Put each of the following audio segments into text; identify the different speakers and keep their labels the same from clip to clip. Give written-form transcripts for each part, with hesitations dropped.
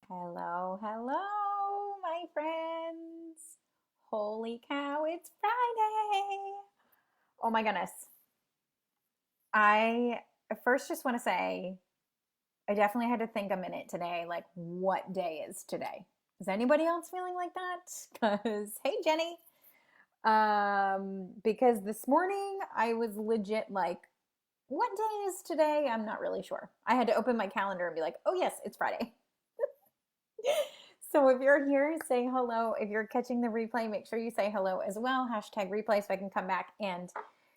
Speaker 1: Hello, hello, my friends. Holy cow, it's Friday. Oh my goodness. I first just want to say I definitely had to think a minute today, like, what day is today? Is anybody else feeling like that? Because, hey, Jenny. Because this morning I was legit like, what day is today? I'm not really sure. I had to open my calendar and be like, oh, yes, it's Friday. So if you're here, say hello. If you're catching the replay, make sure you say hello as well. Hashtag replay so I can come back and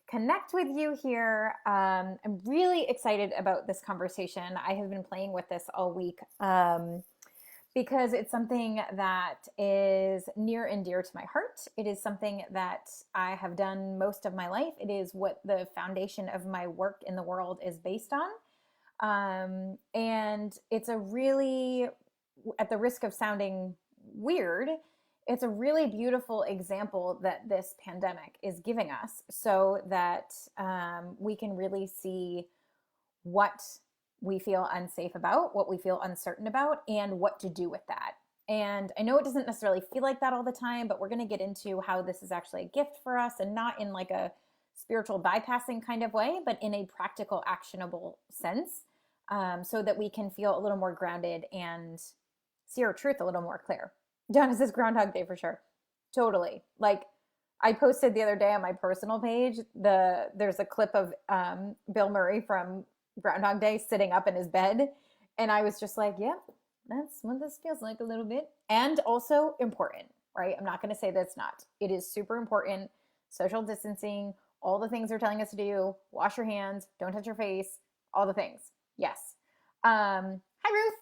Speaker 1: connect with you here. I'm really excited about this conversation. I have been playing with this all week because it's something that is near and dear to my heart. It is something that I have done most of my life. It is what the foundation of my work in the world is based on. And it's a really, at the risk of sounding weird, it's a really beautiful example that this pandemic is giving us so that we can really see what we feel unsafe about, what we feel uncertain about, and what to do with that. And I know it doesn't necessarily feel like that all the time, but we're going to get into how this is actually a gift for us and not in like a spiritual bypassing kind of way, but in a practical, actionable sense, so that we can feel a little more grounded and see our truth a little more clear. John, is this Groundhog Day for sure? Totally. Like I posted the other day on my personal page, there's a clip of Bill Murray from Groundhog Day sitting up in his bed, and I was just like, "Yep, that's what this feels like a little bit." And also important, right? I'm not going to say that's not. It is super important. Social distancing, all the things they're telling us to do. Wash your hands. Don't touch your face. All the things. Yes. Hi, Ruth.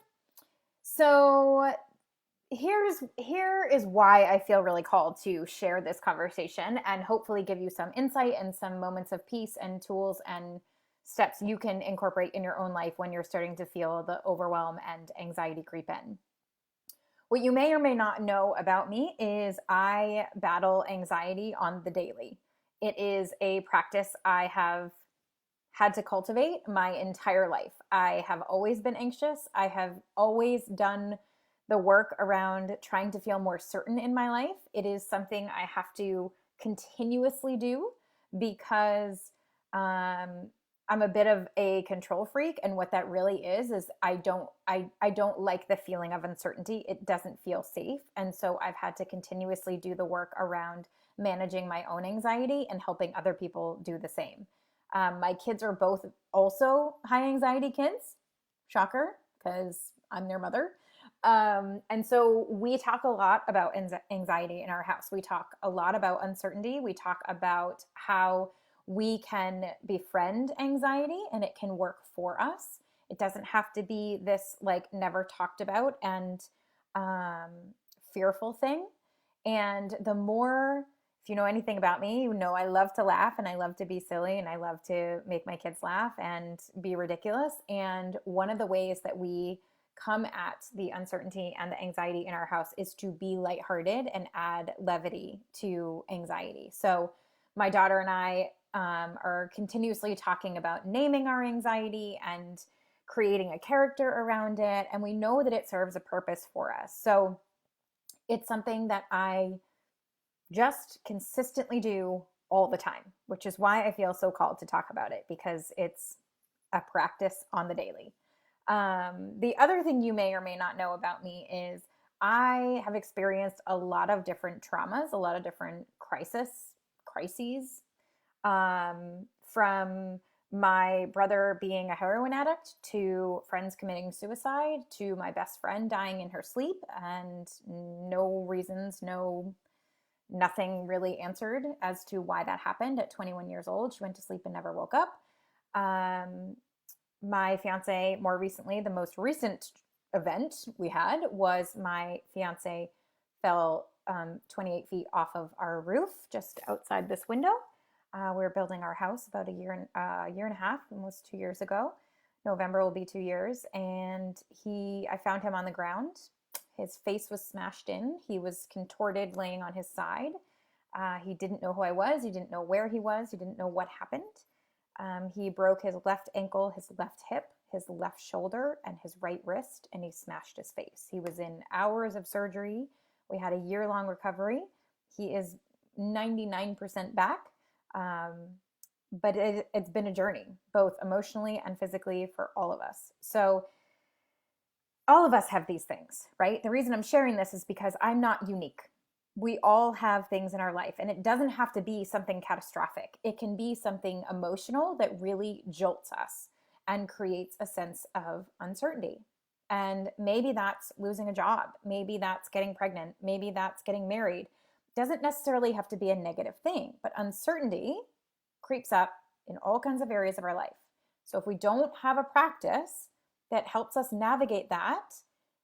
Speaker 1: So here is why I feel really called to share this conversation and hopefully give you some insight and some moments of peace and tools and steps you can incorporate in your own life when you're starting to feel the overwhelm and anxiety creep in. What you may or may not know about me is I battle anxiety on the daily. It is a practice I have had to cultivate my entire life. I have always been anxious. I have always done the work around trying to feel more certain in my life. It is something I have to continuously do because I'm a bit of a control freak, and what that really is I don't like the feeling of uncertainty. It doesn't feel safe, and so I've had to continuously do the work around managing my own anxiety and helping other people do the same. My kids are both also high anxiety kids. Shocker, because I'm their mother. And so we talk a lot about anxiety in our house. We talk a lot about uncertainty. We talk about how we can befriend anxiety and it can work for us. It doesn't have to be this like never talked about and um, fearful thing. And the more, if you know anything about me, you know I love to laugh and I love to be silly and I love to make my kids laugh and be ridiculous. And one of the ways that we come at the uncertainty and the anxiety in our house is to be lighthearted and add levity to anxiety. So my daughter and I are continuously talking about naming our anxiety and creating a character around it. And we know that it serves a purpose for us. So it's something that I just consistently do all the time, which is why I feel so called to talk about it because it's a practice on the daily. The other thing you may or may not know about me is I have experienced a lot of different traumas, a lot of different crises, from my brother being a heroin addict to friends committing suicide to my best friend dying in her sleep and no reasons, nothing really answered as to why that happened at 21 years old. She went to sleep and never woke up. My fiance, more recently, the most recent event we had was my fiance fell 28 feet off of our roof just outside this window. We were building our house about a year and a half, almost 2 years ago. November will be 2 years, and I found him on the ground. His face was smashed in. He was contorted, laying on his side. He didn't know who I was. He didn't know where he was. He didn't know what happened. He broke his left ankle, his left hip, his left shoulder and his right wrist, and he smashed his face. He was in hours of surgery. We had a year-long recovery. He is 99% back. But it's been a journey, both emotionally and physically, for all of us. So all of us have these things, right? The reason I'm sharing this is because I'm not unique. We all have things in our life, and it doesn't have to be something catastrophic. It can be something emotional that really jolts us and creates a sense of uncertainty. And maybe that's losing a job. Maybe that's getting pregnant. Maybe that's getting married. Doesn't necessarily have to be a negative thing, but uncertainty creeps up in all kinds of areas of our life. So if we don't have a practice that helps us navigate that,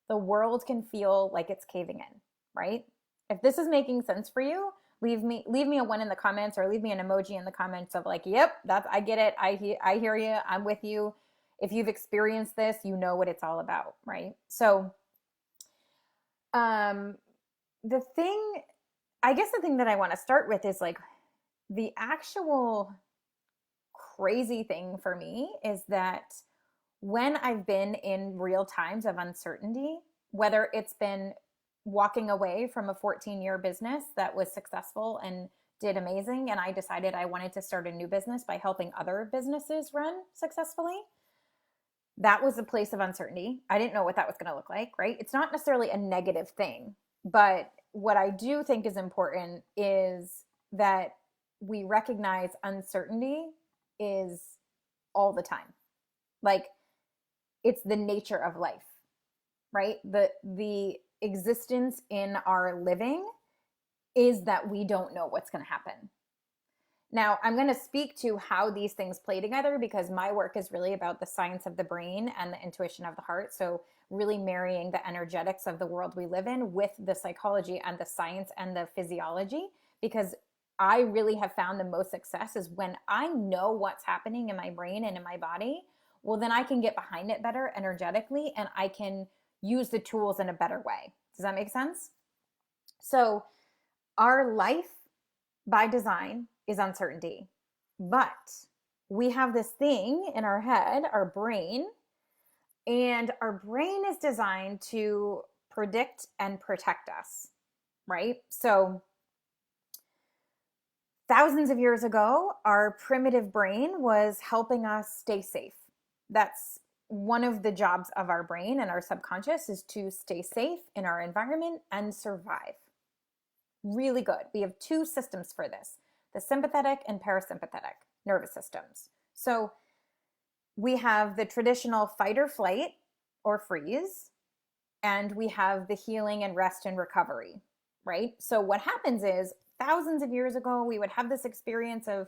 Speaker 1: the world can feel like it's caving in, right? If this is making sense for you, leave me a one in the comments, or leave me an emoji in the comments of like, yep, I get it. I hear you. I'm with you. If you've experienced this, you know what it's all about, right? So the thing that I want to start with is like, the actual crazy thing for me is that when I've been in real times of uncertainty, whether it's been walking away from a 14-year business that was successful and did amazing, and I decided I wanted to start a new business by helping other businesses run successfully, that was a place of uncertainty. I didn't know what that was going to look like, right? It's not necessarily a negative thing, but what I do think is important is that we recognize uncertainty is all the time. Like, it's the nature of life, right? The existence in our living is that we don't know what's going to happen. Now, I'm going to speak to how these things play together, because my work is really about the science of the brain and the intuition of the heart. So really marrying the energetics of the world we live in with the psychology and the science and the physiology, because I really have found the most success is when I know what's happening in my brain and in my body. Well, then I can get behind it better energetically, and I can use the tools in a better way. Does that make sense? So our life by design is uncertainty, but we have this thing in our head, our brain, and our brain is designed to predict and protect us, right? So thousands of years ago, our primitive brain was helping us stay safe. That's one of the jobs of our brain and our subconscious, is to stay safe in our environment and survive. Really good. We have two systems for this: the sympathetic and parasympathetic nervous systems. So we have the traditional fight or flight or freeze, and we have the healing and rest and recovery, right? So what happens is, thousands of years ago, we would have this experience of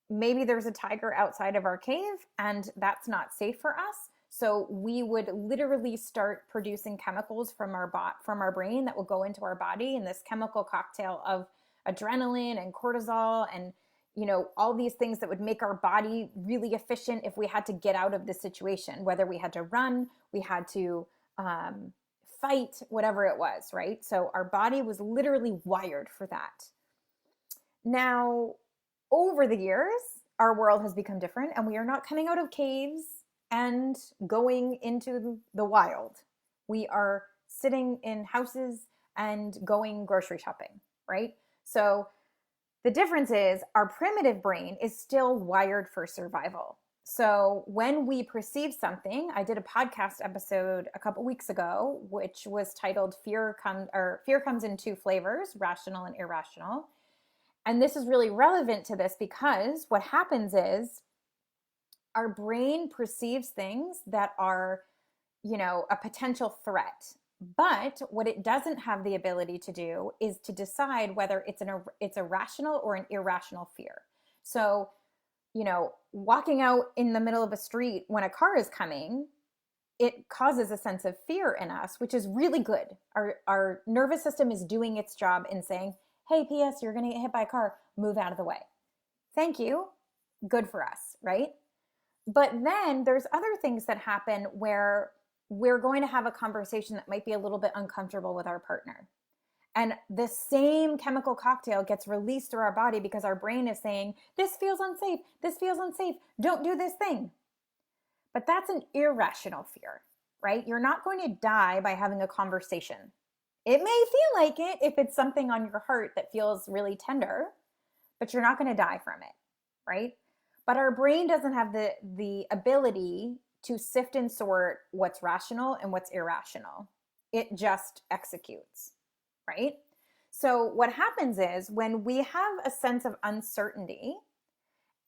Speaker 1: maybe there's a tiger outside of our cave and that's not safe for us. So we would literally start producing chemicals from our brain that will go into our body, and this chemical cocktail of adrenaline and cortisol and, you know, all these things that would make our body really efficient if we had to get out of the situation, whether we had to run, we had to fight, whatever it was, right? So our body was literally wired for that. Now, over the years, our world has become different, and we are not coming out of caves and going into the wild. We are sitting in houses and going grocery shopping, right? So the difference is, our primitive brain is still wired for survival. So when we perceive something, I did a podcast episode a couple weeks ago, which was titled Fear Comes in Two Flavors, Rational and Irrational. And this is really relevant to this, because what happens is our brain perceives things that are, you know, a potential threat. But what it doesn't have the ability to do is to decide whether it's a rational or an irrational fear. So, you know, walking out in the middle of a street when a car is coming, it causes a sense of fear in us, which is really good. Our nervous system is doing its job in saying, hey, P.S., you're going to get hit by a car. Move out of the way. Thank you. Good for us, right? But then there's other things that happen where we're going to have a conversation that might be a little bit uncomfortable with our partner. And the same chemical cocktail gets released through our body because our brain is saying, this feels unsafe. This feels unsafe. Don't do this thing. But that's an irrational fear, right? You're not going to die by having a conversation. It may feel like it if it's something on your heart that feels really tender, but you're not going to die from it, right? But our brain doesn't have the ability to sift and sort what's rational and what's irrational. It just executes, right? So what happens is when we have a sense of uncertainty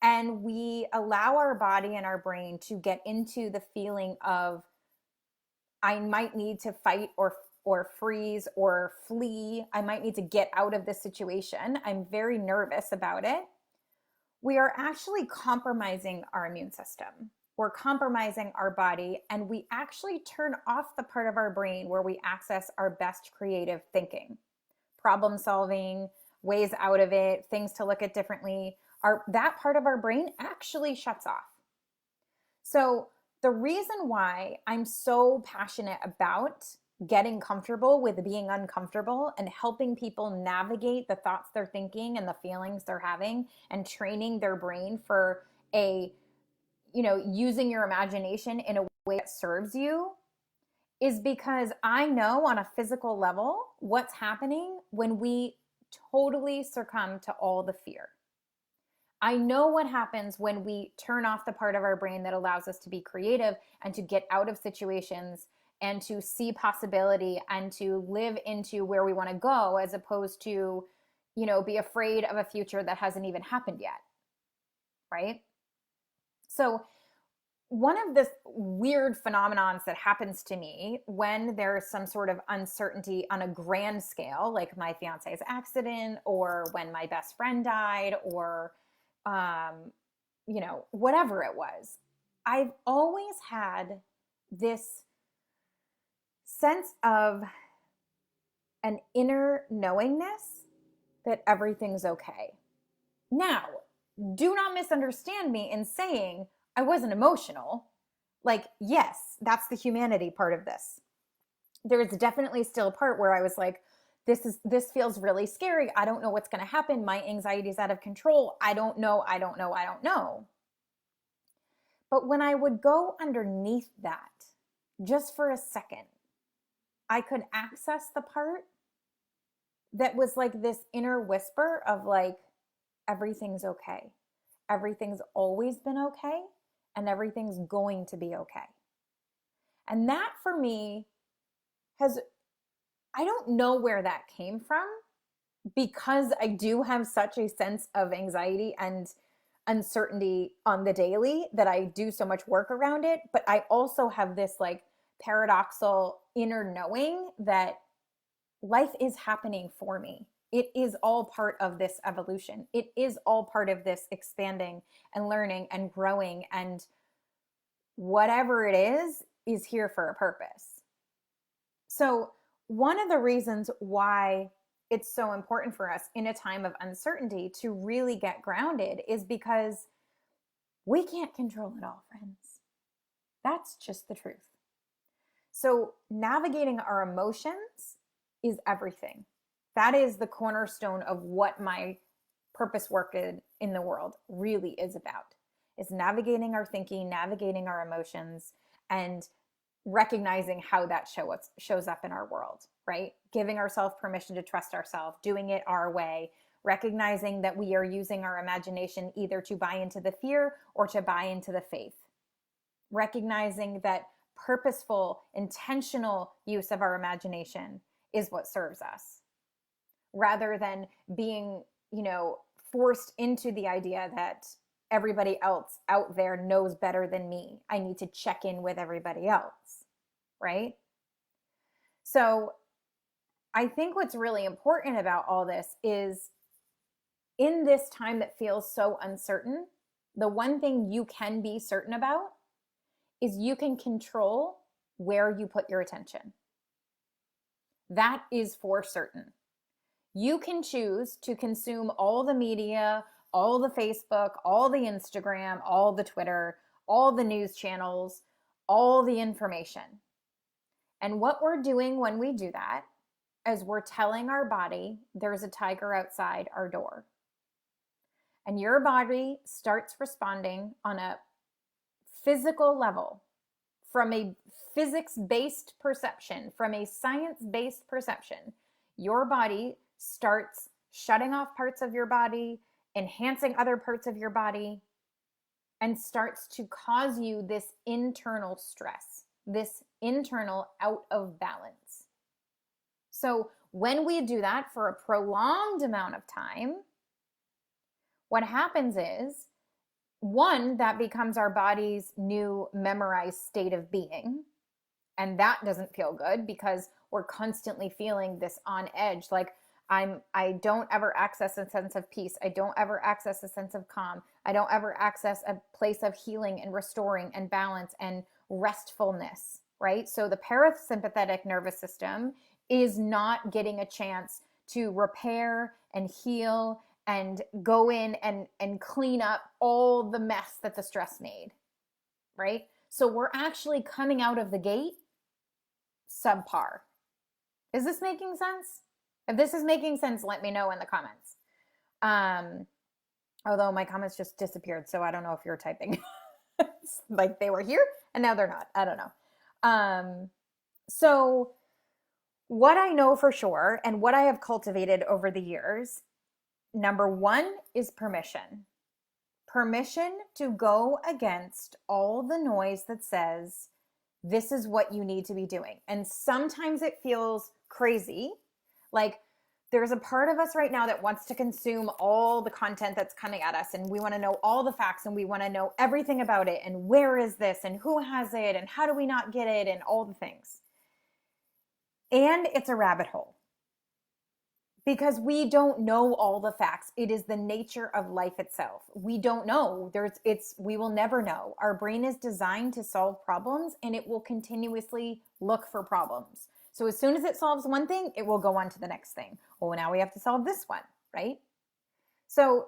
Speaker 1: and we allow our body and our brain to get into the feeling of I might need to fight or freeze or flee, I might need to get out of this situation, I'm very nervous about it, we are actually compromising our immune system. We're compromising our body, and we actually turn off the part of our brain where we access our best creative thinking, problem solving, ways out of it, things to look at differently. That part of our brain actually shuts off. So the reason why I'm so passionate about getting comfortable with being uncomfortable and helping people navigate the thoughts they're thinking and the feelings they're having and training their brain for using your imagination in a way that serves you is because I know on a physical level what's happening when we totally succumb to all the fear. I know what happens when we turn off the part of our brain that allows us to be creative and to get out of situations and to see possibility and to live into where we want to go, as opposed to, be afraid of a future that hasn't even happened yet. Right? So one of the weird phenomenons that happens to me when there's some sort of uncertainty on a grand scale, like my fiance's accident or when my best friend died or whatever it was, I've always had this sense of an inner knowingness that everything's okay. Now, do not misunderstand me in saying I wasn't emotional. Like, yes, that's the humanity part of this. There is definitely still a part where I was like, this feels really scary. I don't know what's going to happen. My anxiety is out of control. I don't know. But when I would go underneath that, just for a second, I could access the part that was like this inner whisper of like, everything's okay. Everything's always been okay, and everything's going to be okay. And that for me I don't know where that came from, because I do have such a sense of anxiety and uncertainty on the daily that I do so much work around it. But I also have this like paradoxical inner knowing that life is happening for me. It is all part of this evolution. It is all part of this expanding and learning and growing, and whatever it is here for a purpose. So one of the reasons why it's so important for us in a time of uncertainty to really get grounded is because we can't control it all, friends. That's just the truth. So navigating our emotions is everything. That is the cornerstone of what my purpose work in the world really is about, is navigating our thinking, navigating our emotions, and recognizing how that shows up in our world, right? Giving ourselves permission to trust ourselves, doing it our way, recognizing that we are using our imagination either to buy into the fear or to buy into the faith. Recognizing that purposeful, intentional use of our imagination is what serves us, rather than being, forced into the idea that everybody else out there knows better than me. I need to check in with everybody else, right? So I think what's really important about all this is, in this time that feels so uncertain, the one thing you can be certain about is you can control where you put your attention. That is for certain. You can choose to consume all the media, all the Facebook, all the Instagram, all the Twitter, all the news channels, all the information. And what we're doing when we do that is we're telling our body there's a tiger outside our door. And your body starts responding on a physical level, from a physics-based perception, from a science-based perception, your body starts shutting off parts of your body, enhancing other parts of your body, and starts to cause you this internal stress, this internal out of balance. So when we do that for a prolonged amount of time, what happens is, one, that becomes our body's new memorized state of being. And that doesn't feel good because we're constantly feeling this on edge. Like I don't ever access a sense of peace. I don't ever access a sense of calm. I don't ever access a place of healing and restoring and balance and restfulness, right? So the parasympathetic nervous system is not getting a chance to repair and heal and go in and clean up all the mess that the stress made, right? So we're actually coming out of the gate subpar. Is this making sense? If this is making sense, let me know in the comments. Although my comments just disappeared, so I don't know if you're typing. Like they were here and now they're not. I don't know. So what I know for sure and what I have cultivated over the years, number one is permission. Permission to go against all the noise that says, this is what you need to be doing. And sometimes it feels crazy. Like there's a part of us right now that wants to consume all the content that's coming at us. And we want to know all the facts and we want to know everything about it. And where is this and who has it and how do we not get it and all the things. And it's a rabbit hole. Because we don't know all the facts. It is the nature of life itself. We don't know. We will never know. Our brain is designed to solve problems and it will continuously look for problems. So as soon as it solves one thing, it will go on to the next thing. Well, now we have to solve this one, right? So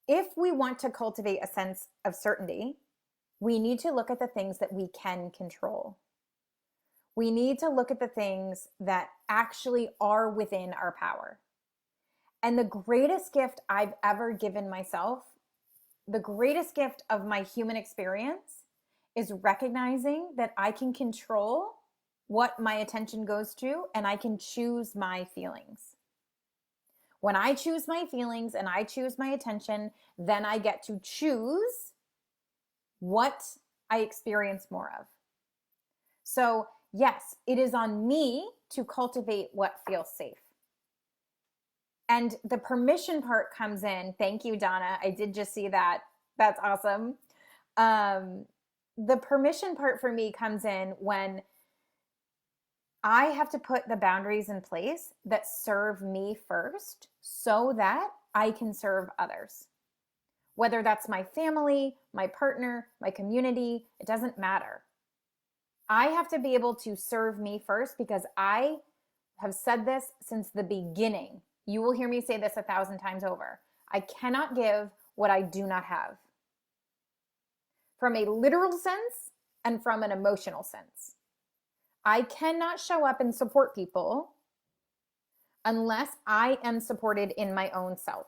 Speaker 1: if we want to cultivate a sense of certainty, we need to look at the things that we can control. We need to look at the things that actually are within our power. And the greatest gift I've ever given myself, the greatest gift of my human experience, is recognizing that I can control what my attention goes to and I can choose my feelings. When I choose my feelings and I choose my attention, then I get to choose what I experience more of. So yes, it is on me to cultivate what feels safe. And the permission part comes in. Thank you, Donna. I did just see that. That's awesome. The permission part for me comes in when I have to put the boundaries in place that serve me first so that I can serve others. Whether that's my family, my partner, my community, it doesn't matter. I have to be able to serve me first because I have said this since the beginning. You will hear me say this 1,000 times over. I cannot give what I do not have. From a literal sense and from an emotional sense. I cannot show up and support people unless I am supported in my own self.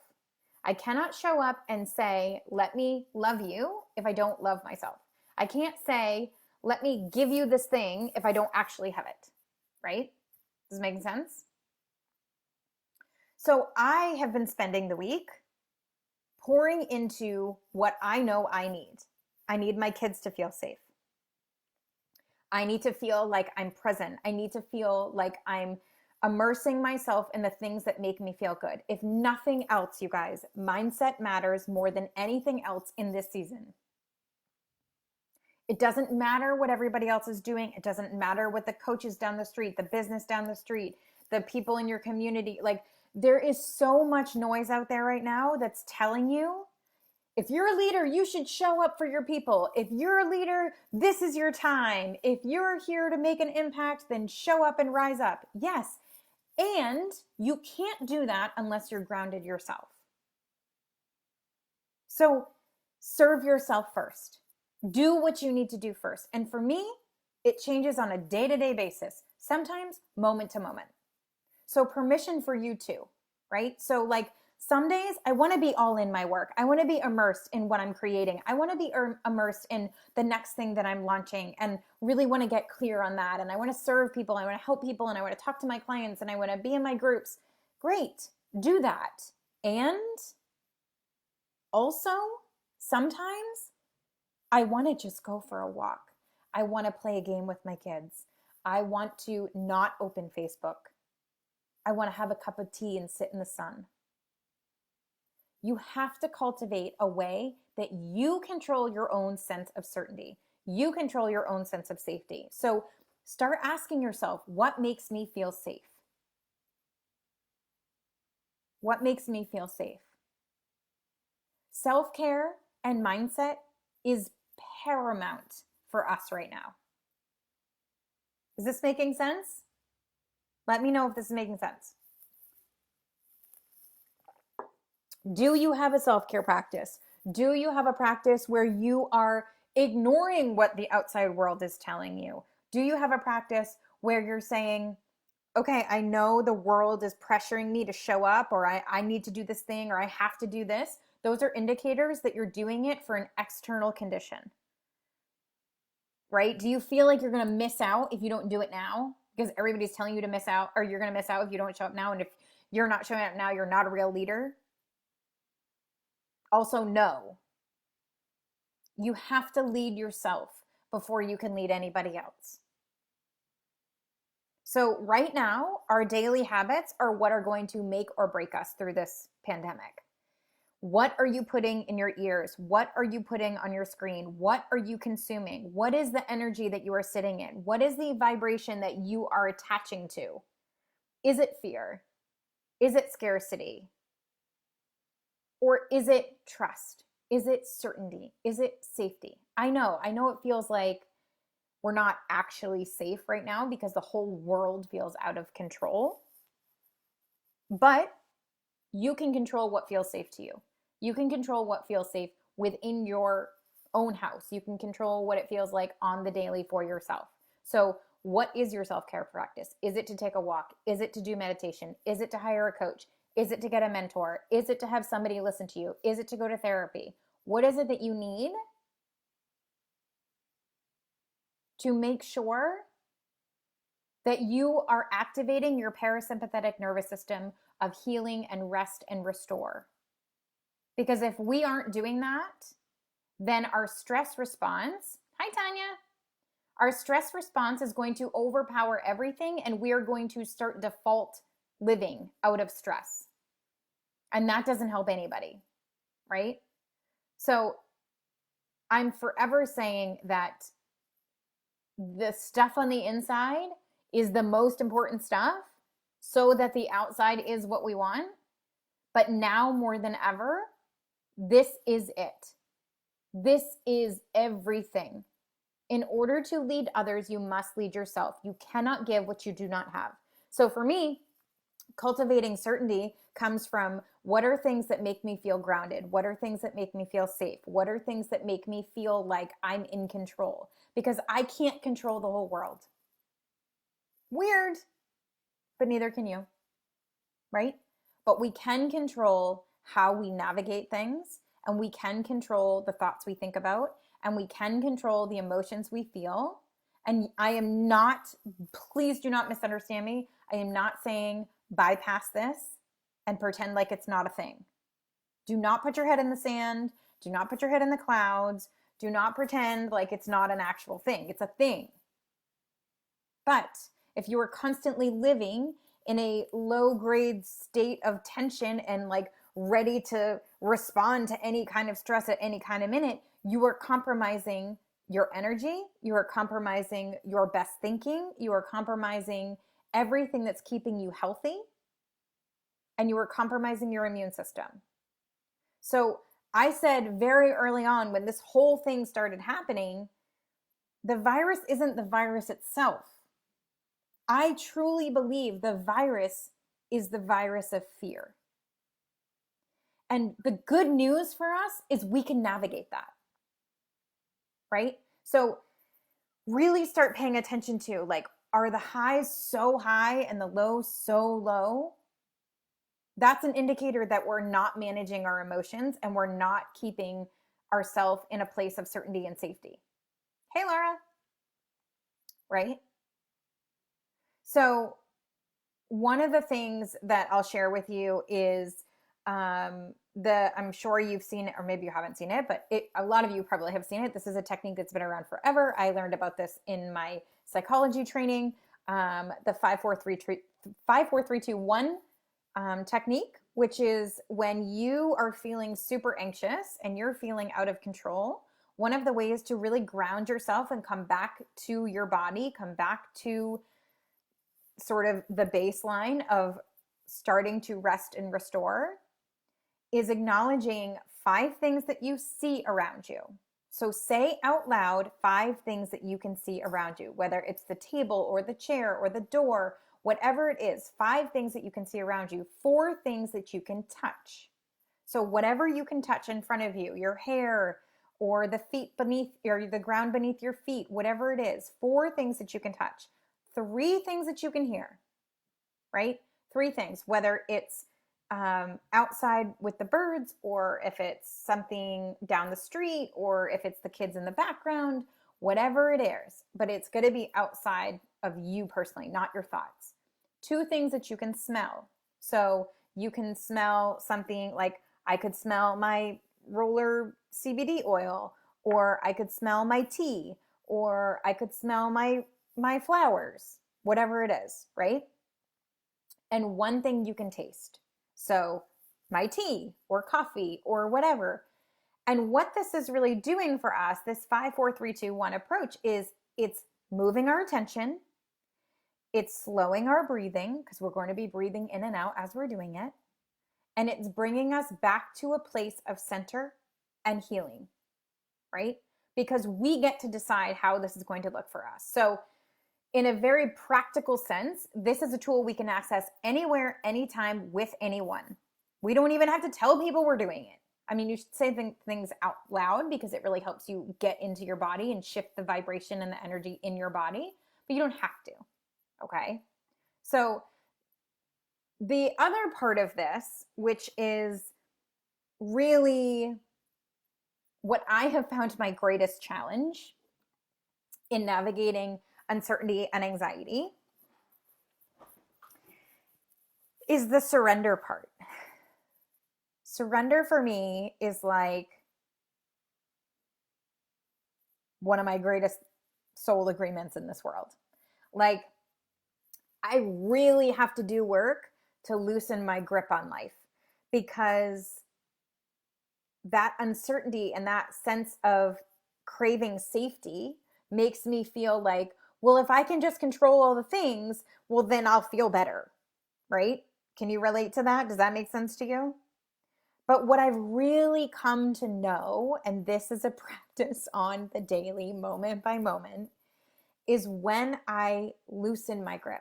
Speaker 1: I cannot show up and say, let me love you if I don't love myself. I can't say, let me give you this thing if I don't actually have it, right? Does it make sense? So I have been spending the week pouring into what I know I need. I need my kids to feel safe. I need to feel like I'm present. I need to feel like I'm immersing myself in the things that make me feel good. If nothing else, you guys, mindset matters more than anything else in this season. It doesn't matter what everybody else is doing. It doesn't matter what the coaches down the street, the business down the street, the people in your community. Like, there is so much noise out there right now that's telling you, if you're a leader, you should show up for your people. If you're a leader, this is your time. If you're here to make an impact, then show up and rise up. Yes. And you can't do that unless you're grounded yourself. So serve yourself first. Do what you need to do first. And for me, it changes on a day-to-day basis, sometimes moment to moment. So permission for you too, right? So like Some days I want to be all in my work. I want to be immersed in what I'm creating. I want to be immersed in the next thing that I'm launching and really want to get clear on that. And I want to serve people. I want to help people and I want to talk to my clients and I want to be in my groups. Great. Do that. And also, sometimes I want to just go for a walk. I want to play a game with my kids. I want to not open Facebook. I want to have a cup of tea and sit in the sun. You have to cultivate a way that you control your own sense of certainty. You control your own sense of safety. So start asking yourself, what makes me feel safe? What makes me feel safe? Self-care and mindset is paramount for us right now. Is this making sense? Let me know if this is making sense. Do you have a self-care practice? Do you have a practice where you are ignoring what the outside world is telling you? Do you have a practice where you're saying, okay, I know the world is pressuring me to show up, or I need to do this thing, or I have to do this? Those are indicators that you're doing it for an external condition, right? Do you feel like you're going to miss out if you don't do it now? Because everybody's telling you to miss out, or you're going to miss out if you don't show up now. And if you're not showing up now, you're not a real leader. Also, no. You have to lead yourself before you can lead anybody else. So right now, our daily habits are what are going to make or break us through this pandemic. What are you putting in your ears? What are you putting on your screen? What are you consuming? What is the energy that you are sitting in? What is the vibration that you are attaching to? Is it fear? Is it scarcity? Or is it trust? Is it certainty? Is it safety? I know it feels like we're not actually safe right now because the whole world feels out of control. But you can control what feels safe to you. You can control what feels safe within your own house. You can control what it feels like on the daily for yourself. So what is your self-care practice? Is it to take a walk? Is it to do meditation? Is it to hire a coach? Is it to get a mentor? Is it to have somebody listen to you? Is it to go to therapy? What is it that you need to make sure that you are activating your parasympathetic nervous system of healing and rest and restore? Because if we aren't doing that, then our stress response, hi Tanya, our stress response is going to overpower everything and we are going to start default living out of stress. And that doesn't help anybody, right? So I'm forever saying that the stuff on the inside is the most important stuff so that the outside is what we want. But now more than ever, this is it. This is everything. In order to lead others, you must lead yourself. You cannot give what you do not have. So for me, cultivating certainty comes from what are things that make me feel grounded? What are things that make me feel safe? What are things that make me feel like I'm in control? Because I can't control the whole world. Weird, but neither can you, right? But we can control how we navigate things, and we can control the thoughts we think about, and we can control the emotions we feel. And I am not, please do not misunderstand me. I am not saying bypass this and pretend like it's not a thing. Do not put your head in the sand. Do not put your head in the clouds. Do not pretend like it's not an actual thing. It's a thing. But if you are constantly living in a low grade state of tension and like ready to respond to any kind of stress at any kind of minute, you are compromising your energy. You are compromising your best thinking. You are compromising everything that's keeping you healthy. And you are compromising your immune system. So I said very early on when this whole thing started happening, the virus isn't the virus itself. I truly believe the virus is the virus of fear. And the good news for us is we can navigate that, right? So really start paying attention to, like, are the highs so high and the lows so low? That's an indicator that we're not managing our emotions and we're not keeping ourselves in a place of certainty and safety. Hey, Laura, right? So, one of the things that I'll share with you is I'm sure you've seen it, or maybe you haven't seen it, but a lot of you probably have seen it. This is a technique that's been around forever. I learned about this in my psychology training, the 5 4 3 2 1 technique, which is when you are feeling super anxious and you're feeling out of control. One of the ways to really ground yourself and come back to your body, come back to sort of the baseline of starting to rest and restore, is acknowledging 5 things that you see around you. So say out loud 5 things that you can see around you, whether it's the table or the chair or the door, whatever it is, 5 things that you can see around you, 4 things that you can touch. So whatever you can touch in front of you, your hair or the feet beneath, or the ground beneath your feet, whatever it is, 4 things that you can touch, 3 things that you can hear, right? 3 things, whether it's outside with the birds, or if it's something down the street, or if it's the kids in the background, whatever it is, but it's going to be outside of you personally, not your thoughts. 2 things that you can smell. So you can smell something like, I could smell my roller CBD oil, or I could smell my tea, or I could smell my flowers, whatever it is, right? And 1 thing you can taste. So my tea or coffee or whatever. And what this is really doing for us, this 5 4 3 2 1 approach, is it's moving our attention, it's slowing our breathing, because we're going to be breathing in and out as we're doing it, and it's bringing us back to a place of center and healing, right? Because we get to decide how this is going to look for us. So in a very practical sense, this is a tool we can access anywhere, anytime, with anyone. We don't even have to tell people we're doing it. I mean, you should say things out loud because it really helps you get into your body and shift the vibration and the energy in your body, but you don't have to, okay? So the other part of this, which is really what I have found my greatest challenge in navigating uncertainty and anxiety, is the surrender part. Surrender for me is like one of my greatest soul agreements in this world. Like, I really have to do work to loosen my grip on life, because that uncertainty and that sense of craving safety makes me feel like, well, if I can just control all the things, well, then I'll feel better, right? Can you relate to that? Does that make sense to you? But what I've really come to know, and this is a practice on the daily, moment by moment, is when I loosen my grip,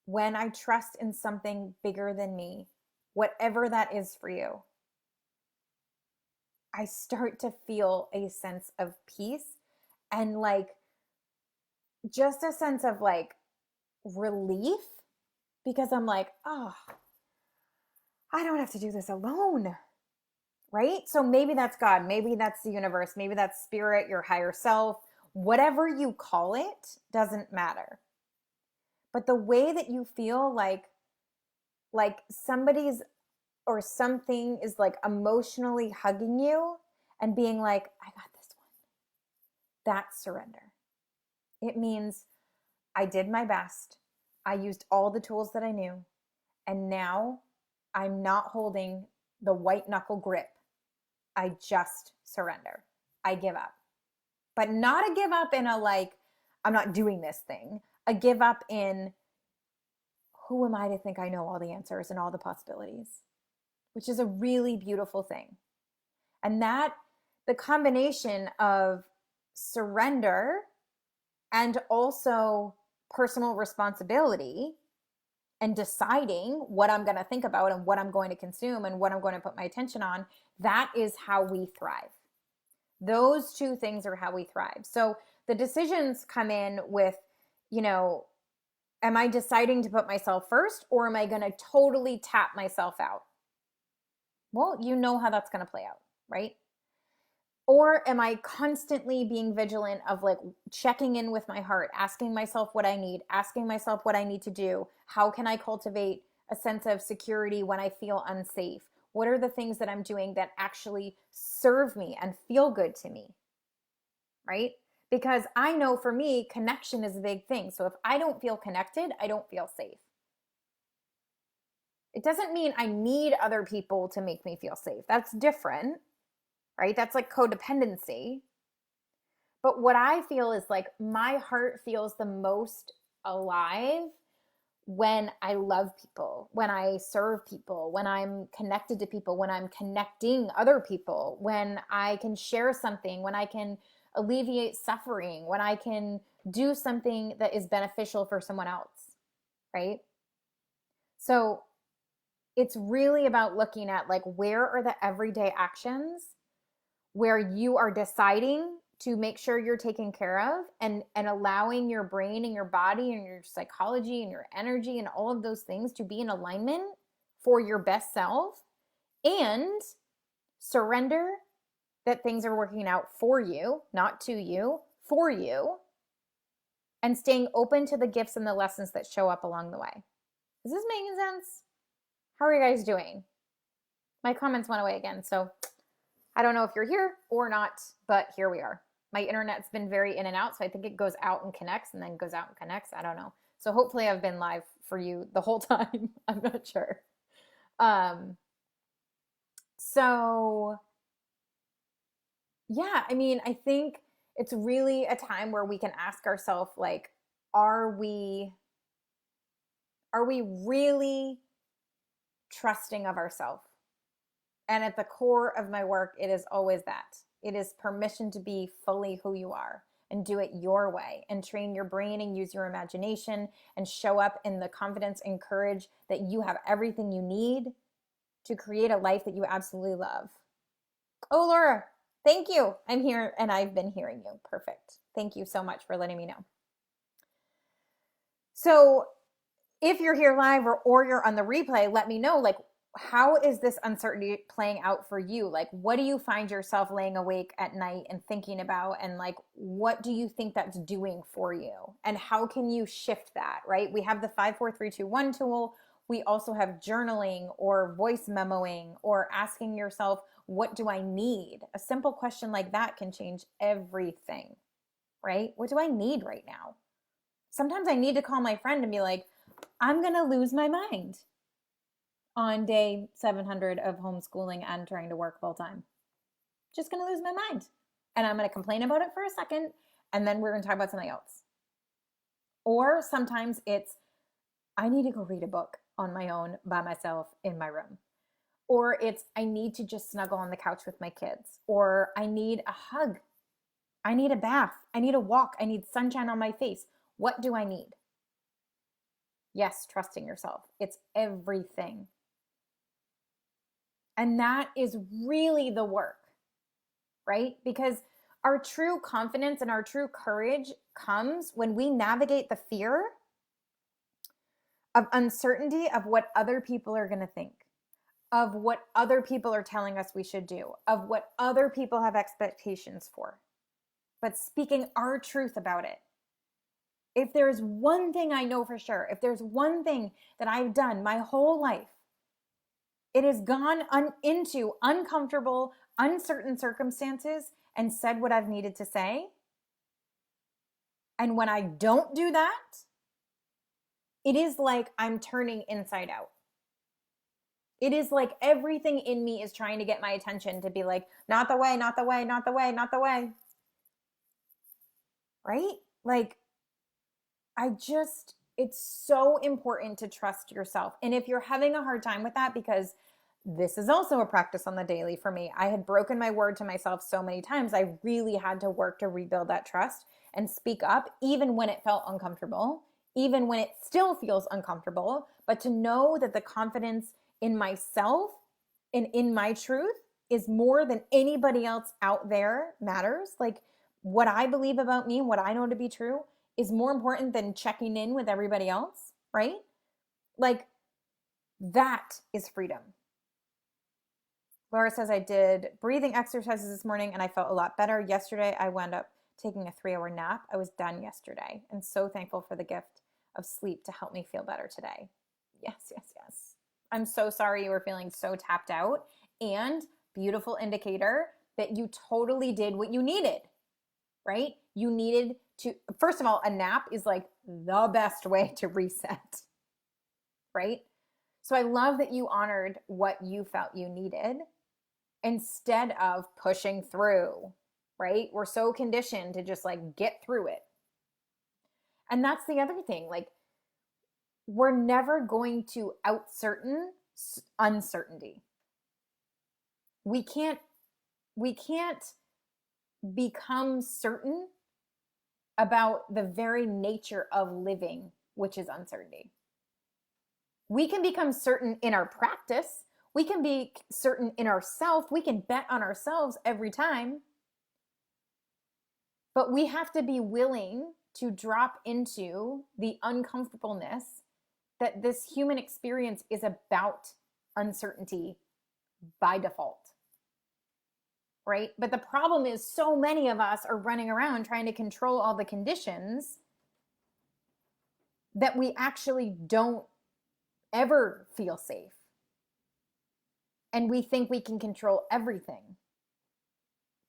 Speaker 1: when I trust in something bigger than me, whatever that is for you, I start to feel a sense of peace and like just a sense of like relief, because I'm like, oh, I don't have to do this alone. Right? So maybe that's God, maybe that's the universe, maybe that's spirit, your higher self, whatever you call it, doesn't matter. But the way that you feel like somebody's or something is like emotionally hugging you and being like, I got this one. That's surrender. It means I did my best. I used all the tools that I knew. And now I'm not holding the white knuckle grip. I just surrender. I give up. But not a give up in a like, I'm not doing this thing. A give up in, who am I to think I know all the answers and all the possibilities? Which is a really beautiful thing. And that, the combination of surrender and also personal responsibility and deciding what I'm going to think about and what I'm going to consume and what I'm going to put my attention on, that is how we thrive. Those 2 things are how we thrive. So the decisions come in with, you know, Am I deciding to put myself first, or am I going to totally tap myself out? Well, you know how that's going to play out, right? Or am I constantly being vigilant of like checking in with my heart, asking myself what I need, asking myself what I need to do? How can I cultivate a sense of security when I feel unsafe? What are the things that I'm doing that actually serve me and feel good to me? Right? Because I know for me, connection is a big thing. So if I don't feel connected, I don't feel safe. It doesn't mean I need other people to make me feel safe. That's different, right? That's like codependency. But what I feel is like my heart feels the most alive when I love people, when I serve people, when I'm connected to people, when I'm connecting other people, when I can share something, when I can alleviate suffering, when I can do something that is beneficial for someone else, right? So it's really about looking at like where are the everyday actions where you are deciding to make sure you're taken care of and allowing your brain and your body and your psychology and your energy and all of those things to be in alignment for your best self, and surrender that things are working out for you, not to you, for you, and staying open to the gifts and the lessons that show up along the way. Is this making sense? How are you guys doing? My comments went away again, so I don't know if you're here or not, but here we are. My internet's been very in and out, so I think it goes out and connects and then goes out and connects. I don't know. So hopefully I've been live for you the whole time. I'm not sure. Um, so yeah, I mean, I think it's really a time where we can ask ourselves, like, are we really trusting of ourselves? And at the core of my work, it is always that. It is permission to be fully who you are and do it your way and train your brain and use your imagination and show up in the confidence and courage that you have everything you need to create a life that you absolutely love. Oh, Laura, thank you. I'm here and I've been hearing you. Perfect. Thank you so much for letting me know. So if you're here live or you're on the replay, let me know, like, how is this uncertainty playing out for you? Like, what do you find yourself laying awake at night and thinking about? And like, what do you think that's doing for you? And how can you shift that, right? We have the 5-4-3-2-1 tool. We also have journaling or voice memoing or asking yourself, what do I need? A simple question like that can change everything, right? What do I need right now? Sometimes I need to call my friend and be like, I'm going to lose my mind on day 700 of homeschooling and trying to work full time. Just going to lose my mind. And I'm going to complain about it for a second, and then we're going to talk about something else. Or sometimes it's, I need to go read a book on my own by myself in my room. Or it's, I need to just snuggle on the couch with my kids. Or I need a hug. I need a bath. I need a walk. I need sunshine on my face. What do I need? Yes, trusting yourself. It's everything. And that is really the work, right? Because our true confidence and our true courage comes when we navigate the fear of uncertainty of what other people are going to think, of what other people are telling us we should do, of what other people have expectations for, but speaking our truth about it. If there's one thing I know for sure, if there's one thing that I've done my whole life, it has gone into uncomfortable, uncertain circumstances and said what I've needed to say. And when I don't do that, it is like I'm turning inside out. It is like everything in me is trying to get my attention to be like, not the way, not the way, not the way, not the way. Right? Like, it's so important to trust yourself. And if you're having a hard time with that, because this is also a practice on the daily for me. I had broken my word to myself so many times. I really had to work to rebuild that trust and speak up, even when it felt uncomfortable, even when it still feels uncomfortable. But to know that the confidence in myself and in my truth is more than anybody else out there matters. Like, what I believe about me, what I know to be true, is more important than checking in with everybody else, right? Like, that is freedom. Laura says, I did breathing exercises this morning and I felt a lot better. Yesterday, I wound up taking a 3-hour nap. I was done yesterday and so thankful for the gift of sleep to help me feel better today. Yes, yes, yes. I'm so sorry you were feeling so tapped out, and beautiful indicator that you totally did what you needed, right? You needed to, first of all, a nap is like the best way to reset, right? So I love that you honored what you felt you needed instead of pushing through, right? We're so conditioned to just like get through it. And that's the other thing. Like, we're never going to outcertain uncertainty. We can't become certain about the very nature of living, which is uncertainty. We can become certain in our practice. We can be certain in ourselves. We can bet on ourselves every time. But we have to be willing to drop into the uncomfortableness that this human experience is about uncertainty by default, right? But the problem is so many of us are running around trying to control all the conditions that we actually don't ever feel safe. And we think we can control everything.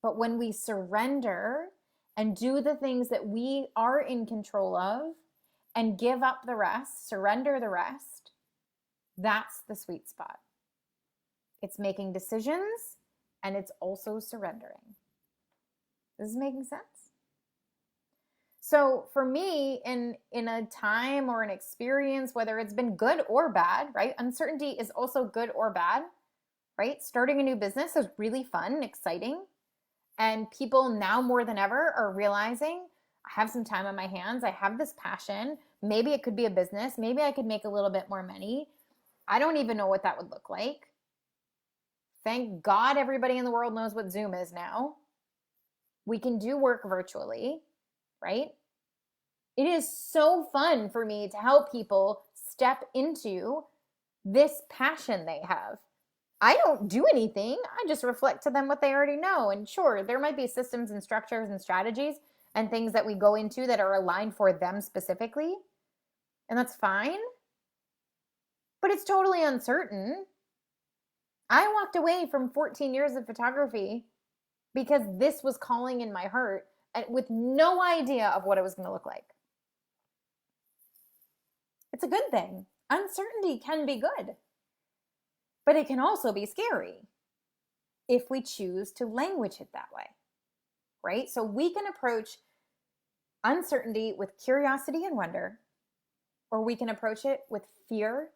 Speaker 1: But when we surrender and do the things that we are in control of and give up the rest, surrender the rest, that's the sweet spot. It's making decisions and it's also surrendering. This is making sense? So for me, in a time or an experience, whether it's been good or bad, right? Uncertainty is also good or bad, right? Starting a new business is really fun and exciting. And people now more than ever are realizing, I have some time on my hands. I have this passion. Maybe it could be a business. Maybe I could make a little bit more money. I don't even know what that would look like. Thank God everybody in the world knows what Zoom is now. We can do work virtually, right? It is so fun for me to help people step into this passion they have. I don't do anything. I just reflect to them what they already know. And sure, there might be systems and structures and strategies and things that we go into that are aligned for them specifically. And that's fine. But it's totally uncertain. I walked away from 14 years of photography because this was calling in my heart with no idea of what it was going to look like. It's a good thing. Uncertainty can be good. But it can also be scary if we choose to language it that way, right? So we can approach uncertainty with curiosity and wonder, or we can approach it with fear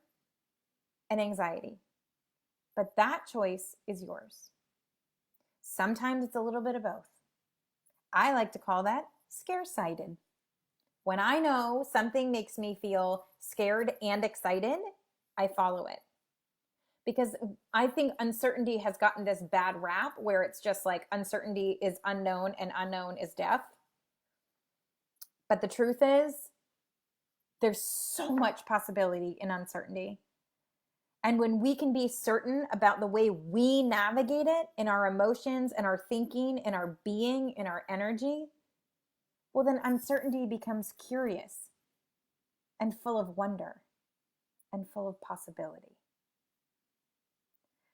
Speaker 1: and anxiety. But that choice is yours. Sometimes it's a little bit of both. I like to call that scare-sighted. When I know something makes me feel scared and excited, I follow it. Because I think uncertainty has gotten this bad rap where it's just like uncertainty is unknown and unknown is death. But the truth is, there's so much possibility in uncertainty. And when we can be certain about the way we navigate it in our emotions and our thinking and our being and our energy, well, then uncertainty becomes curious and full of wonder and full of possibility.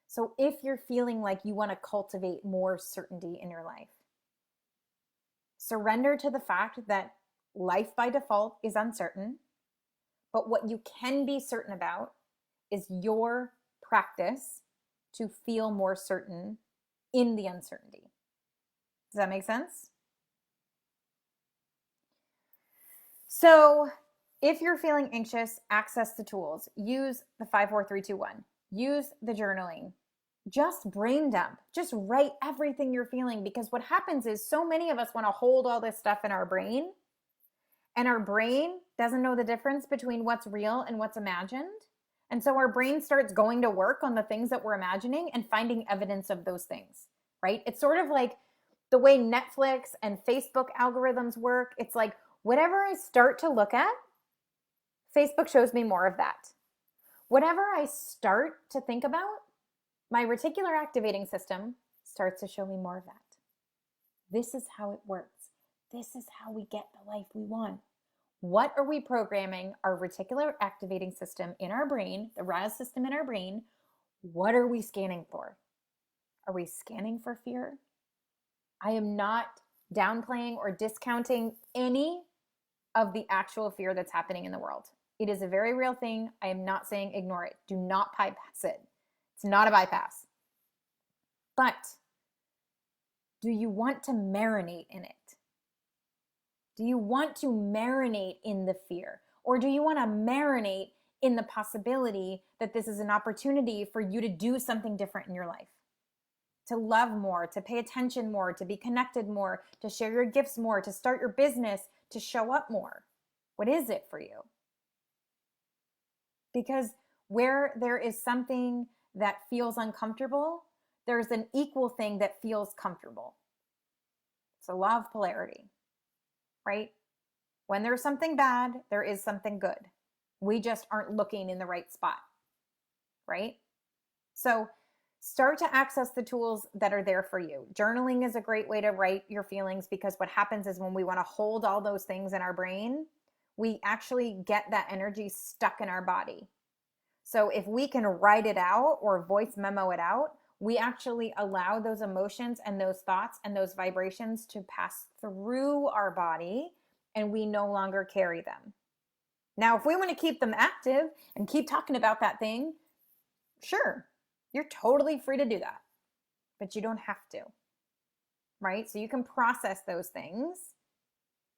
Speaker 1: So if you're feeling like you want to cultivate more certainty in your life, surrender to the fact that life by default is uncertain, but what you can be certain about is your practice to feel more certain in the uncertainty. Does that make sense? So if you're feeling anxious, access the tools. Use the 5, 4, 3, 2, 1. Use the journaling. Just brain dump. Just write everything you're feeling, because what happens is so many of us want to hold all this stuff in our brain, and our brain doesn't know the difference between what's real and what's imagined. And so our brain starts going to work on the things that we're imagining and finding evidence of those things, right? It's sort of like the way Netflix and Facebook algorithms work. It's like Whatever I start to look at, Facebook shows me more of that. Whatever I start to think about, my reticular activating system starts to show me more of that. This is how it works. This is how we get the life we want. What are we programming our reticular activating system in our brain, the RAS system in our brain? What are we scanning for? Are we scanning for fear? I am not downplaying or discounting any of the actual fear that's happening in the world. It is a very real thing. I am not saying ignore it. Do not bypass it. It's not a bypass. But do you want to marinate in it? Do you want to marinate in the fear? Or do you want to marinate in the possibility that this is an opportunity for you to do something different in your life? To love more, to pay attention more, to be connected more, to share your gifts more, to start your business, to show up more. What is it for you? Because where there is something that feels uncomfortable, there's an equal thing that feels comfortable. It's a law of polarity, right? When there's something bad, there is something good. We just aren't looking in the right spot, right? So start to access the tools that are there for you. Journaling is a great way to write your feelings, because what happens is when we want to hold all those things in our brain, we actually get that energy stuck in our body. So if we can write it out or voice memo it out, we actually allow those emotions and those thoughts and those vibrations to pass through our body, and we no longer carry them. Now, if we want to keep them active and keep talking about that thing, sure, you're totally free to do that, but you don't have to, right? So you can process those things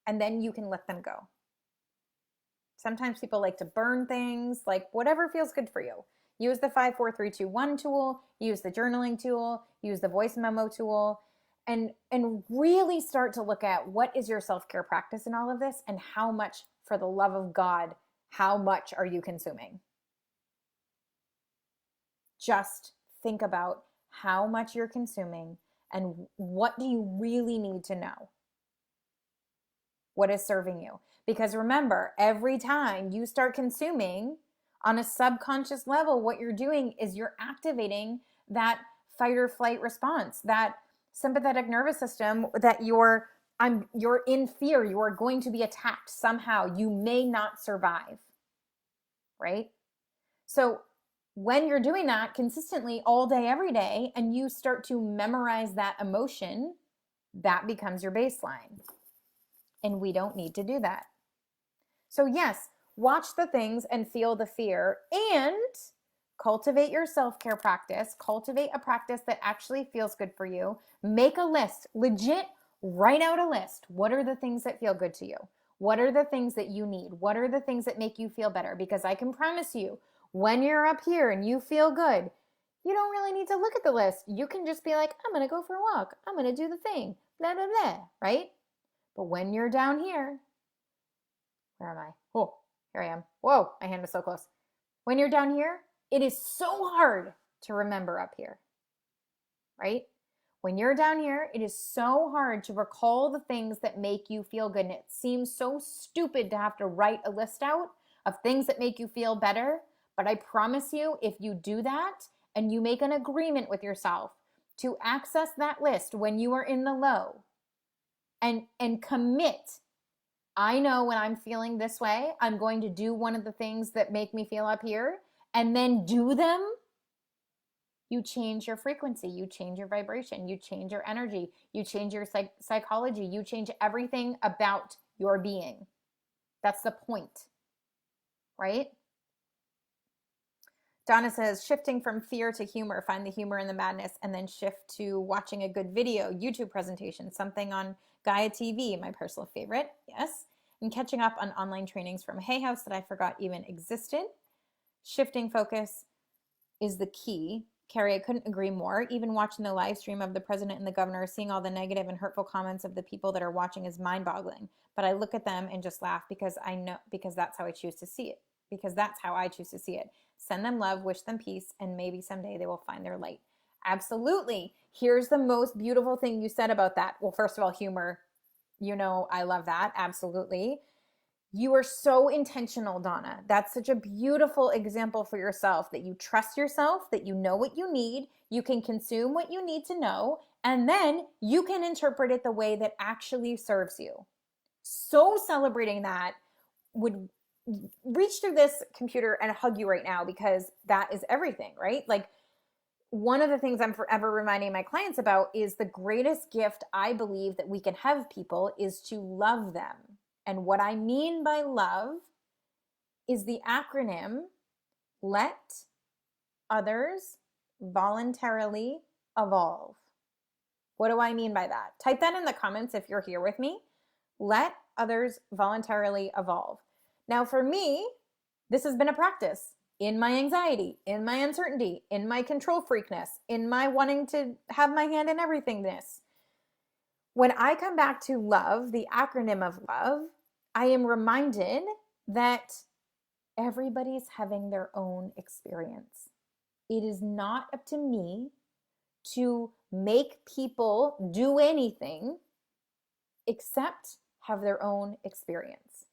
Speaker 1: and then you can let them go. Sometimes people like to burn things, like whatever feels good for you. Use the 5, 4, 3, 2, 1 tool, use the journaling tool, use the voice memo tool, and really start to look at what is your self-care practice in all of this, and how much, for the love of God, how much are you consuming? Just think about how much you're consuming and what do you really need to know? What is serving you? Because remember, every time you start consuming on a subconscious level, what you're doing is you're activating that fight or flight response, that sympathetic nervous system, that you're in fear, you are going to be attacked somehow, you may not survive, right? So when you're doing that consistently all day, every day, and you start to memorize that emotion, that becomes your baseline. And we don't need to do that. So yes, watch the things and feel the fear, and cultivate your self-care practice. Cultivate a practice that actually feels good for you. Make a list, legit, write out a list. What are the things that feel good to you? What are the things that you need? What are the things that make you feel better? Because I can promise you, when you're up here and you feel good, you don't really need to look at the list. You can just be like, I'm going to go for a walk. I'm going to do the thing, blah, blah, blah, right? But when you're down here, where am I? Oh, here I am. Whoa, my hand was so close. When you're down here, it is so hard to remember up here, right? When you're down here, it is so hard to recall the things that make you feel good. And it seems so stupid to have to write a list out of things that make you feel better. But I promise you, if you do that and you make an agreement with yourself to access that list when you are in the low, and commit, I know when I'm feeling this way, I'm going to do one of the things that make me feel up here, and then do them, you change your frequency, you change your vibration, you change your energy, you change your psychology, you change everything about your being. That's the point, right? Donna says, shifting from fear to humor, find the humor in the madness, and then shift to watching a good video, YouTube presentation, something on Gaia TV, my personal favorite, yes, and catching up on online trainings from Hay House that I forgot even existed. Shifting focus is the key. Carrie, I couldn't agree more. Even watching the live stream of the president and the governor, seeing all the negative and hurtful comments of the people that are watching is mind-boggling. But I look at them and just laugh because I know, because that's how I choose to see it. Because that's how I choose to see it. Send them love, wish them peace, and maybe someday they will find their light. Absolutely. Here's the most beautiful thing you said about that. Well, first of all, humor. I love that. Absolutely. You are so intentional, Donna. That's such a beautiful example for yourself, that you trust yourself, that you know what you need, you can consume what you need to know, and then you can interpret it the way that actually serves you. So celebrating that. Would reach through this computer and hug you right now, because that is everything, right? Like, one of the things I'm forever reminding my clients about is the greatest gift I believe that we can have people is to love them. And what I mean by love is the acronym Let Others Voluntarily Evolve. What do I mean by that? Type that in the comments if you're here with me. Let others voluntarily evolve. Now, for me, this has been a practice in my anxiety, in my uncertainty, in my control freakness, in my wanting to have my hand in everythingness. When I come back to love, the acronym of love, I am reminded that everybody's having their own experience. It is not up to me to make people do anything except have their own experience,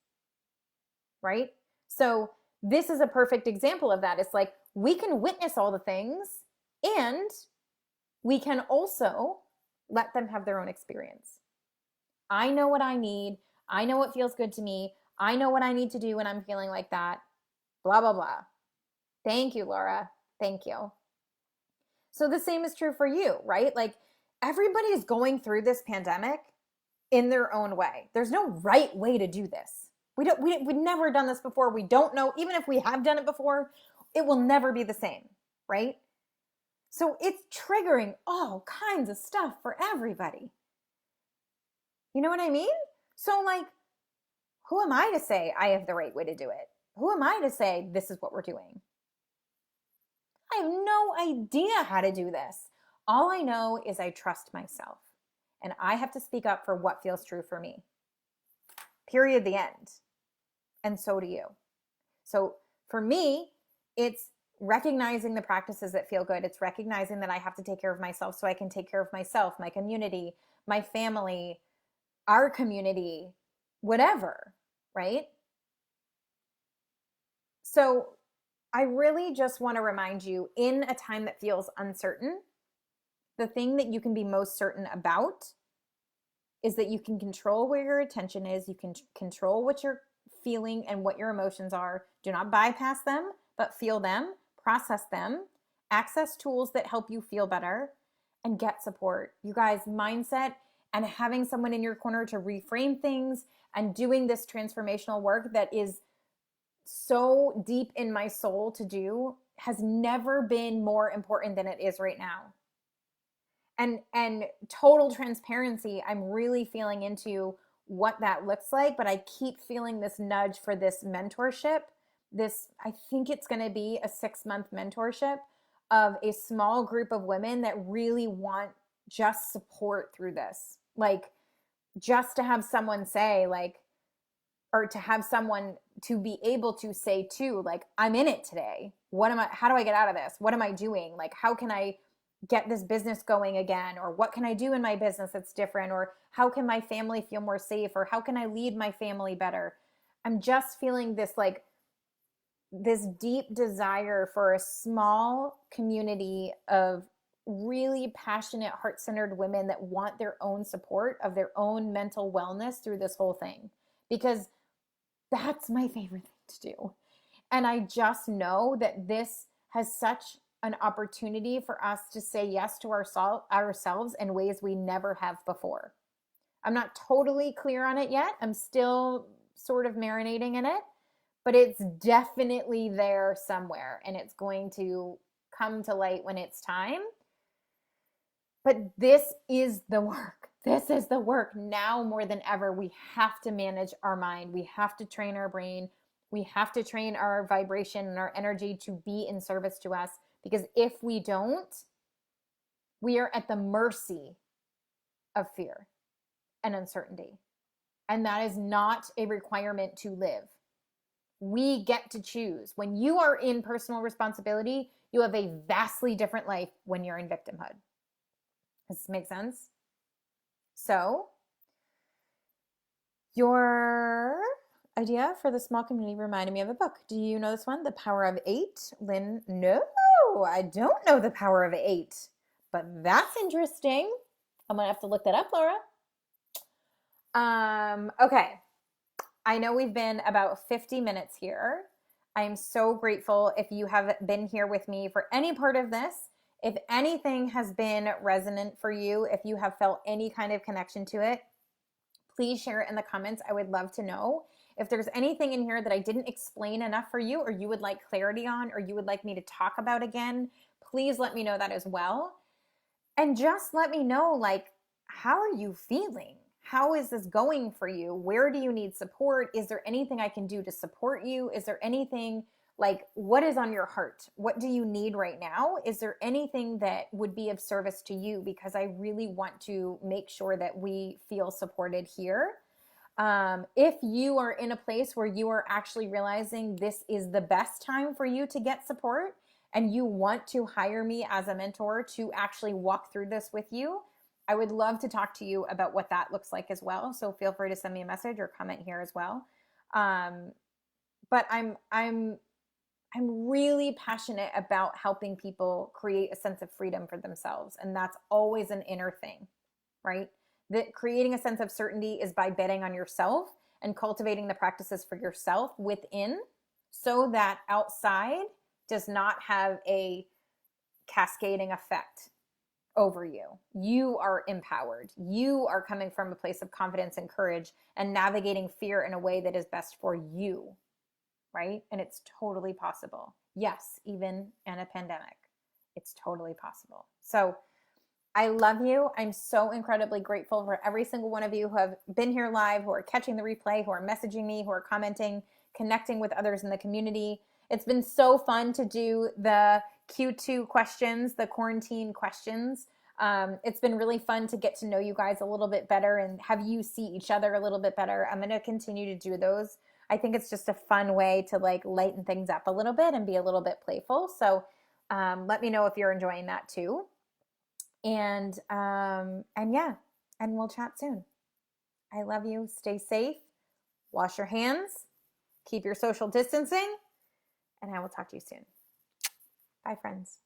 Speaker 1: right? So this is a perfect example of that. It's like, we can witness all the things, and we can also let them have their own experience. I know what I need. I know what feels good to me. I know what I need to do when I'm feeling like that. Blah, blah, blah. Thank you, Laura. Thank you. So the same is true for you, right? Like, everybody is going through this pandemic in their own way. There's no right way to do this. We've never done this before. We don't know. Even if we have done it before, it will never be the same, right? So it's triggering all kinds of stuff for everybody. You know what I mean? So, like, who am I to say I have the right way to do it? Who am I to say this is what we're doing? I have no idea how to do this. All I know is I trust myself, and I have to speak up for what feels true for me. Period, the end. And so do you. So for me, it's recognizing the practices that feel good. It's recognizing that I have to take care of myself so I can take care of myself, my community, my family, our community, whatever, right? So I really just want to remind you, in a time that feels uncertain, the thing that you can be most certain about is that you can control where your attention is. You can control what you're feeling and what your emotions are. Do not bypass them, but feel them, process them, access tools that help you feel better, and get support. You guys, mindset and having someone in your corner to reframe things and doing this transformational work that is so deep in my soul to do has never been more important than it is right now. And total transparency, I'm really feeling into what that looks like, but I keep feeling this nudge for this mentorship. I think it's going to be a 6-month mentorship of a small group of women that really want just support through this. Like, just to have someone say, like, or to have someone to be able to say too, like, I'm in it today. How do I get out of this? What am I doing? Like, how can I get this business going again? Or what can I do in my business that's different? Or how can my family feel more safe? Or how can I lead my family better? I'm just feeling this, like, this deep desire for a small community of really passionate, heart-centered women that want their own support of their own mental wellness through this whole thing. Because that's my favorite thing to do. And I just know that this has such an opportunity for us to say yes to ourselves in ways we never have before. I'm not totally clear on it yet. I'm still sort of marinating in it, but it's definitely there somewhere, and it's going to come to light when it's time. But this is the work. This is the work. Now more than ever, we have to manage our mind. We have to train our brain. We have to train our vibration and our energy to be in service to us. Because if we don't, we are at the mercy of fear and uncertainty. And that is not a requirement to live. We get to choose. When you are in personal responsibility, you have a vastly different life when you're in victimhood. Does this make sense? So Your idea for the small community reminded me of a book. Do you know this one? The Power of Eight? Lynn? No, I don't know The Power of Eight, but that's interesting. I'm gonna have to look that up, Laura. Okay. I know we've been about 50 minutes here. I am so grateful if you have been here with me for any part of this. If anything has been resonant for you, if you have felt any kind of connection to it, please share it in the comments. I would love to know. If there's anything in here that I didn't explain enough for you, or you would like clarity on, or you would like me to talk about again, please let me know that as well. And just let me know, like, how are you feeling? How is this going for you? Where do you need support? Is there anything I can do to support you? Is there anything, like, what is on your heart? What do you need right now? Is there anything that would be of service to you? Because I really want to make sure that we feel supported here. If you are in a place where you are actually realizing this is the best time for you to get support, and you want to hire me as a mentor to actually walk through this with you, I would love to talk to you about what that looks like as well. So feel free to send me a message or comment here as well. But I'm really passionate about helping people create a sense of freedom for themselves, and that's always an inner thing, right? That creating a sense of certainty is by betting on yourself and cultivating the practices for yourself within, so that outside does not have a cascading effect over you. You are empowered. You are coming from a place of confidence and courage and navigating fear in a way that is best for you, right? And it's totally possible. Yes, even in a pandemic, it's totally possible. So I love you. I'm so incredibly grateful for every single one of you who have been here live, who are catching the replay, who are messaging me, who are commenting, connecting with others in the community. It's been so fun to do the Q2 questions, the quarantine questions. It's been really fun to get to know you guys a little bit better and have you see each other a little bit better. I'm going to continue to do those. I think it's just a fun way to like lighten things up a little bit and be a little bit playful. So let me know if you're enjoying that too. And yeah, and we'll chat soon. I love you. Stay safe. Wash your hands. Keep your social distancing. And I will talk to you soon. Bye, friends.